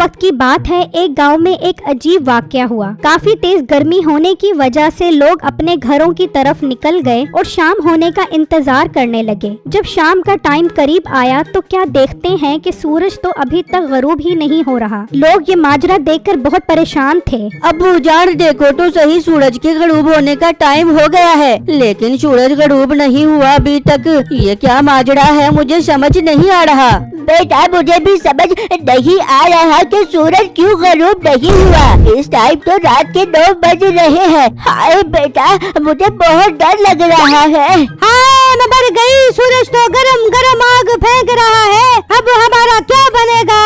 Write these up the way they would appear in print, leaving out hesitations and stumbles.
वक्त की बात है, एक गांव में एक अजीब वाकया हुआ। काफी तेज गर्मी होने की वजह से लोग अपने घरों की तरफ निकल गए और शाम होने का इंतजार करने लगे। जब शाम का टाइम करीब आया तो क्या देखते हैं कि सूरज तो अभी तक गरूब ही नहीं हो रहा। लोग ये माजरा देखकर बहुत परेशान थे। अबू जान देखो तो सही, सूरज के गरूब होने का टाइम हो गया है, लेकिन सूरज गरूब नहीं हुआ अभी तक। ये क्या माजरा है, मुझे समझ नहीं आ रहा। बेटा मुझे भी समझ नहीं आ रहा कि सूरज क्यों गरूब नहीं हुआ। इस टाइम तो रात के 9 बज रहे हैं। हाय बेटा मुझे बहुत डर लग रहा है। हाय मैं मर गई, सूरज तो गरम गरम आग फेंक रहा है, अब हमारा क्या बनेगा।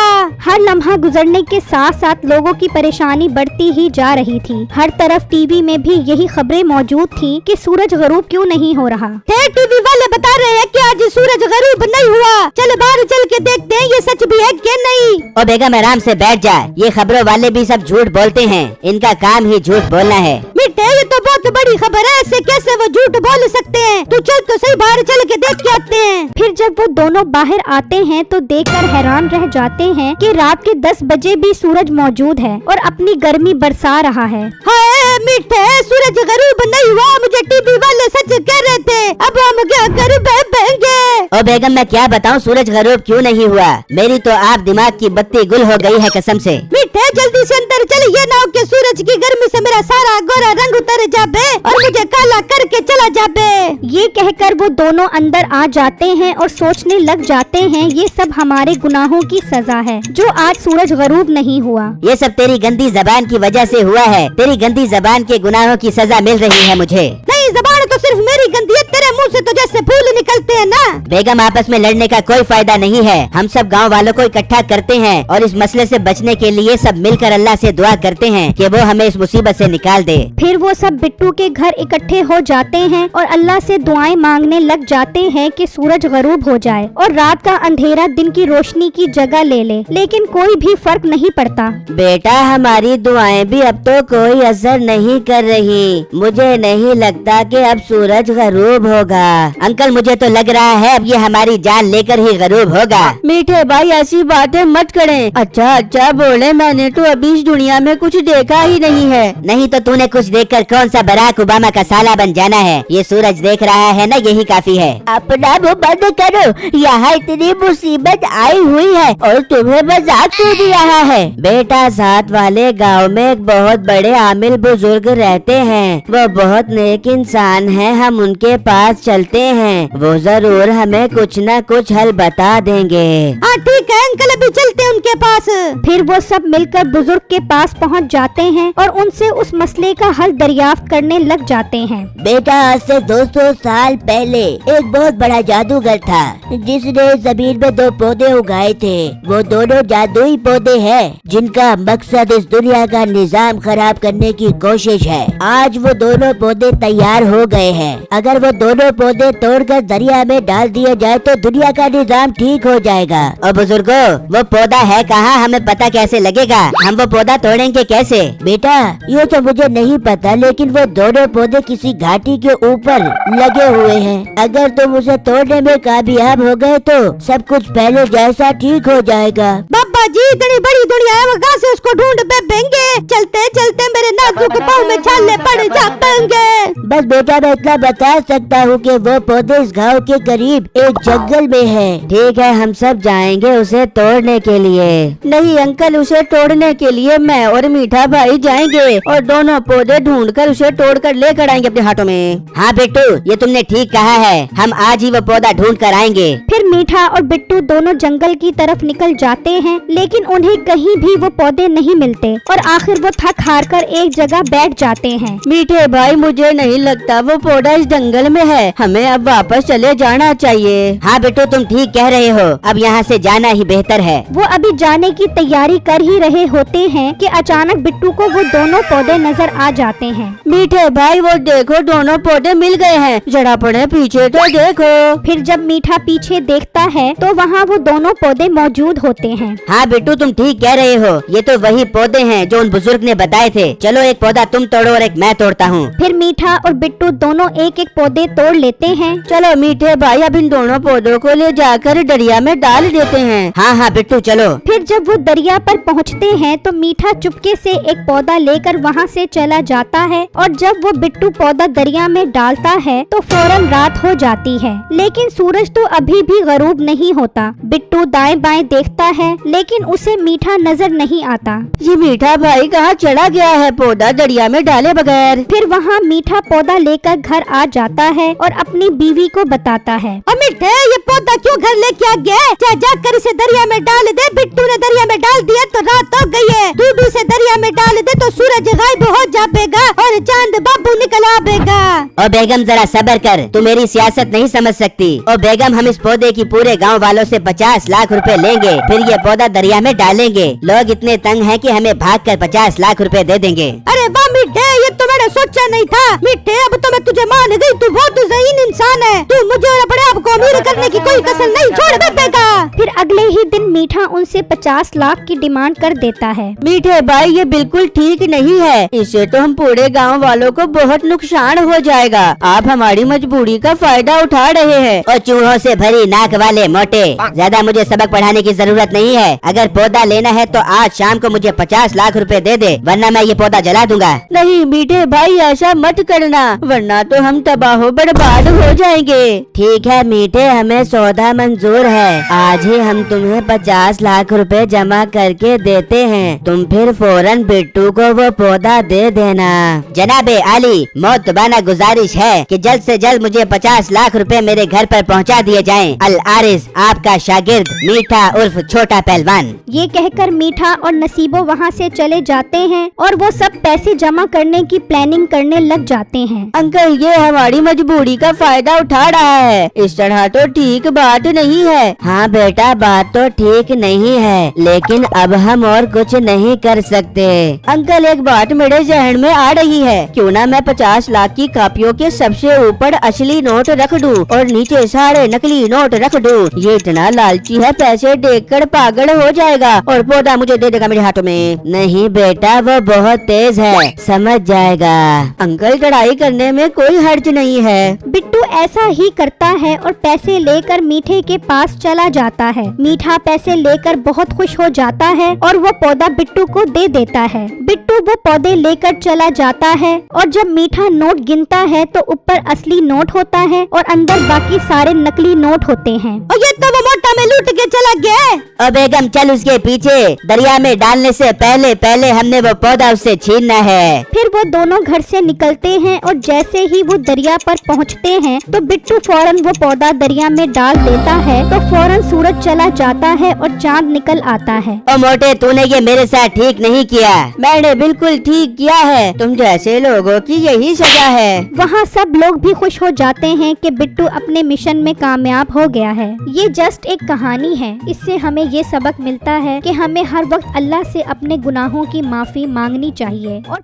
हर लम्हा गुजरने के साथ साथ लोगों की परेशानी बढ़ती ही जा रही थी। हर तरफ टीवी में भी यही खबरें मौजूद थी कि सूरज गरूब क्यों नहीं हो रहा। टीवी वाले बता रहे हैं कि आज सूरज गरूब नहीं हुआ। चल बाहर चल के देखते हैं ये सच भी है कि नहीं। ओ बेगम आराम से बैठ जा, ये खबरों वाले भी सब झूठ बोलते हैं, इनका काम ही झूठ बोलना है। मिठे ये तो बहुत बड़ी खबर है, ऐसे कैसे वो झूठ बोल सकते हैं। तू चल तो सही, बाहर चल के देख के आते हैं। फिर जब वो दोनों बाहर आते हैं तो देखकर हैरान रह जाते हैं कि रात के 10 बजे भी सूरज मौजूद है और अपनी गर्मी बरसा रहा है। हाय मिठे सूरज गरूब नहीं हुआ, मुझे टीवी वाले सच कह रहे थे, अब हम क्या कर पाएंगे। ओ बेगम मैं क्या बताऊं सूरज गरूब क्यों नहीं हुआ, मेरी तो आप दिमाग की बत्ती गुल हो गई है कसम से। मिठे जल्दी से अंदर चल, ये ना हो कि सूरज की गर्मी से मेरा सारा गोरा रंग उतर जाबे और मुझे काला करके चला जाबे। ये कहकर वो दोनों अंदर आ जाते हैं और सोचने लग जाते हैं ये सब हमारे गुनाहों की सजा है जो आज सूरज गरूब नहीं हुआ। ये सब तेरी गंदी जबान की वजह से हुआ है, तेरी गंदी जबान के गुनाहों की सजा मिल रही है मुझे। नहीं जबान तो सिर्फ मेरी गंदी है, तेरे मुंह से तो जैसे फूल निकलते हैं ना। बेगम आपस में लड़ने का कोई फायदा नहीं है, हम सब गांव वालों को इकट्ठा करते हैं और इस मसले से बचने के लिए सब मिलकर अल्लाह से दुआ करते हैं कि वो हमें इस मुसीबत से निकाल दे। फिर वो सब बिट्टू के घर इकट्ठे हो जाते हैं और अल्लाह से दुआएं मांगने लग जाते हैं कि सूरज गरूब हो जाए और रात का अंधेरा दिन की रोशनी की जगह ले ले, लेकिन कोई भी फर्क नहीं पड़ता। बेटा हमारी दुआएं भी अब तो कोई असर नहीं कर रही, मुझे नहीं लगता कि अब सूरज गरूब होगा। अंकल मुझे तो लग रहा है अब ये हमारी जान लेकर ही गरूब होगा। मीठे भाई ऐसी बातें मत करें। अच्छा बोले, मैंने तो अभी इस दुनिया में कुछ देखा ही नहीं है। नहीं तो तूने कुछ देखकर कौन सा बराक ओबामा का साला बन जाना है, ये सूरज देख रहा है ना, यही काफी है। अपना मुंह बंद करो, यहाँ इतनी मुसीबत आई हुई है और तुम्हें मजाक क्यों दे रहा है। बेटा साथ वाले गांव में एक बहुत बड़े आमिल बुजुर्ग रहते हैं, वो बहुत नेक इंसान है, हम उनके पास चलते हैं, वो जरूर हमें कुछ न कुछ हल बता देंगे। हाँ ठीक है अंकल, अभी चलते हैं उनके पास। फिर वो सब मिलकर बुजुर्ग के पास पहुंच जाते हैं और उनसे उस मसले का हल दरियाफ्त करने लग जाते हैं। बेटा आज से 200 साल पहले एक बहुत बड़ा जादूगर था जिसने जमीन में 2 पौधे उगाए थे। वो दोनों जादुई पौधे हैं जिनका मकसद इस दुनिया का निजाम खराब करने की कोशिश है। आज वो दोनों पौधे तैयार हो गए हैं, अगर वो दोनों पौधे तोड़कर दरिया में डाल दिए जाए तो दुनिया का निजाम ठीक हो जाएगा। और बुजुर्गो वो पौधा है कहाँ, हमें पता कैसे लगेगा, हम वो पौधा तोड़ेंगे कैसे। बेटा ये तो मुझे नहीं पता, लेकिन वो दोनों पौधे किसी घाटी के ऊपर लगे हुए हैं, अगर तुम उसे तोड़ने में कामयाब हो गए तो सब कुछ पहले जैसा ठीक हो जाएगा। बाबा जी इतनी बड़ी दुनिया है, कहाँ से उसको ढूंढ बेंगे। चलते चलते मेरे नाजुक पाँव में छाले पड़ जाएंगे। बस बेटा मैं इतना बता सकता हूँ कि वो पौधे इस गांव के करीब एक जंगल में है। ठीक है हम सब जाएंगे उसे तोड़ने के लिए। नहीं अंकल, उसे तोड़ने के लिए मैं और मीठा भाई जाएंगे और दोनों पौधे ढूंढकर उसे तोड़कर लेकर आएंगे अपने हाथों में। हाँ बिट्टू ये तुमने ठीक कहा है, हम आज ही वो पौधा ढूंढ कर आएंगे। फिर मीठा और बिट्टू दोनों जंगल की तरफ निकल जाते हैं, लेकिन उन्हें कहीं भी वो पौधे नहीं मिलते और आखिर वो थक हार कर एक जगह बैठ जाते हैं। मीठे भाई मुझे नहीं लगता वो पौधा इस जंगल में है, हमें अब वापस चले जाना चाहिए। हाँ बिट्टू तुम ठीक कह रहे हो, अब यहाँ से जाना ही बेहतर है। वो अभी जाने की तैयारी कर ही रहे होते हैं कि अचानक बिट्टू को वो दोनों पौधे नजर आ जाते हैं। मीठे भाई वो देखो दोनों पौधे मिल गए हैं, जरा पड़े पीछे तो देखो। फिर जब मीठा पीछे देखता है तो वहाँ वो दोनों पौधे मौजूद होते हैं। हाँ बिट्टू तुम ठीक कह रहे हो, ये तो वही पौधे हैं जो उन बुजुर्ग ने बताए थे। चलो एक पौधा तुम तोड़ो और एक मैं तोड़ता हूँ। फिर मीठा और बिट्टू दोनों एक एक पौधे तोड़ लेते हैं। चलो मीठे भाई, अब इन दोनों पौधों को ले जाकर दरिया में डाल देते हैं। हाँ हाँ बिट्टू चलो। फिर जब वो दरिया पर पहुंचते हैं तो मीठा चुपके से एक पौधा लेकर वहां से चला जाता है और जब वो बिट्टू पौधा दरिया में डालता है तो फौरन रात हो जाती है। लेकिन सूरज तो अभी भी गरूब नहीं होता। बिट्टू दाएं बाएं देखता है लेकिन उसे मीठा नजर नहीं आता। ये मीठा भाई कहाँ चला गया है पौधा दरिया में डाले बगैर? फिर वहाँ मीठा पौधा लेकर घर आ जाता है और अपनी बीवी को बताता है। मीठे, ये पौधा क्यों घर लेके आ गया? जाकर इसे दरिया में डाल दे। बिट्टू ने दरिया में डाल दिया तो रात हो गई है। तू भी इसे दरिया में डाल दे तो सूरज गायब हो जाएगा और चांद बाबू निकल आएगा। ओ बेगम जरा सब्र कर, तू मेरी सियासत नहीं समझ सकती। ओ बेगम, हम इस पौधे की पूरे गांव वालों से 50 लाख रुपए लेंगे, फिर ये पौधा दरिया में डालेंगे। लोग इतने तंग हैं कि हमें भागकर 50 लाख रुपए दे देंगे। अरे वाह मीठे, ये तो मैंने सोचा नहीं था। मीठे, अब तो मैं तुझे मान गई, तू बहुत ज़हीन इंसान है। तू मुझे और अपने आप को अमीर करने की कोई कसर नहीं छोड़ देगा। फिर अगले ही दिन मीठा उनसे 50 लाख की डिमांड कर देता है। मीठे भाई, ये बिल्कुल ठीक नहीं है। इससे तो हम पूरे गांव वालों को बहुत नुकसान हो जाएगा। आप हमारी मजबूरी का फायदा उठा रहे हैं। और चूहों से भरी नाक वाले मोटे, ज्यादा मुझे सबक पढ़ाने की जरूरत नहीं है। अगर पौधा लेना है तो आज शाम को मुझे 50 लाख रुपए दे दे, वरना मैं ये पौधा जला दूंगा। नहीं मीठे भाई, ऐसा मत करना, वरना तो हम तबाह बर्बाद हो जाएंगे। ठीक है मीठे, हमें सौदा मंजूर है। आज ही हम तुम्हें 50 लाख रुपए जमा करके देते हैं। तुम फिर फौरन बिट्टू को वो पौधा दे देना। जनाबे आली, मोतबाना गुजारिश है कि जल्द से जल्द मुझे 50 लाख रुपए मेरे घर पर पहुंचा दिए जाएं। अल आरिस, आपका शागिर्द मीठा उर्फ छोटा पहलवान। ये कहकर मीठा और नसीबो वहाँ से चले जाते हैं और वो सब पैसे जमा करने की प्लानिंग करने लग जाते हैं। अंकल, ये हमारी मजबूरी का फायदा उठा रहा है। इस तरह तो ठीक बात नहीं है। हाँ बेटा, बात तो ठीक नहीं है, लेकिन अब हम और कुछ नहीं कर सकते। अंकल, एक बात मेरे जहन में आ रही है। क्यों ना मैं 50 लाख की कापियों के सबसे ऊपर असली नोट रख दूं और नीचे सारे नकली नोट रख दूं। ये इतना लालची है, पैसे देखकर पागल हो जाएगा और पौधा मुझे दे देगा मेरे हाथों में। नहीं बेटा, वो बहुत तेज है, समझ जाएगा। अंकल, लड़ाई करने में कोई हर्ज नहीं है। बिट्टू ऐसा ही करता है और पैसे लेकर मीठे के पास चला जाता है। मीठा पैसे लेकर बहुत खुश हो जाता है और वो पौधा बिट्टू को दे देता है। बिट्टू वो पौधे लेकर चला जाता है और जब मीठा नोट गिनता है तो ऊपर असली नोट होता है और अंदर बाकी सारे नकली नोट होते हैं। और ये तो वो मोटा में लूट के चला गया है। ओ बेगम, चल उसके पीछे। दरिया में डालने से पहले हमने वो पौधा उससे छीनना है। फिर वो दोनों घर से निकलते हैं और जैसे ही वो दरिया पर पहुंचते हैं तो बिट्टू फौरन वो पौधा दरिया में डाल देता है तो फौरन सूरज चला जाता है और चांद निकल आता है। ओ मोटे, तूने ये मेरे साथ ठीक नहीं किया। मैंने बिल्कुल ठीक किया है। तुम जैसे लोगों की यही सजा है। वहाँ सब लोग भी खुश हो जाते हैं कि बिट्टू अपने मिशन में कामयाब हो गया है। ये जस्ट एक कहानी है। इससे हमें ये सबक मिलता है कि हमें हर वक्त अल्लाह से अपने गुनाहों की माफी मांगनी चाहिए और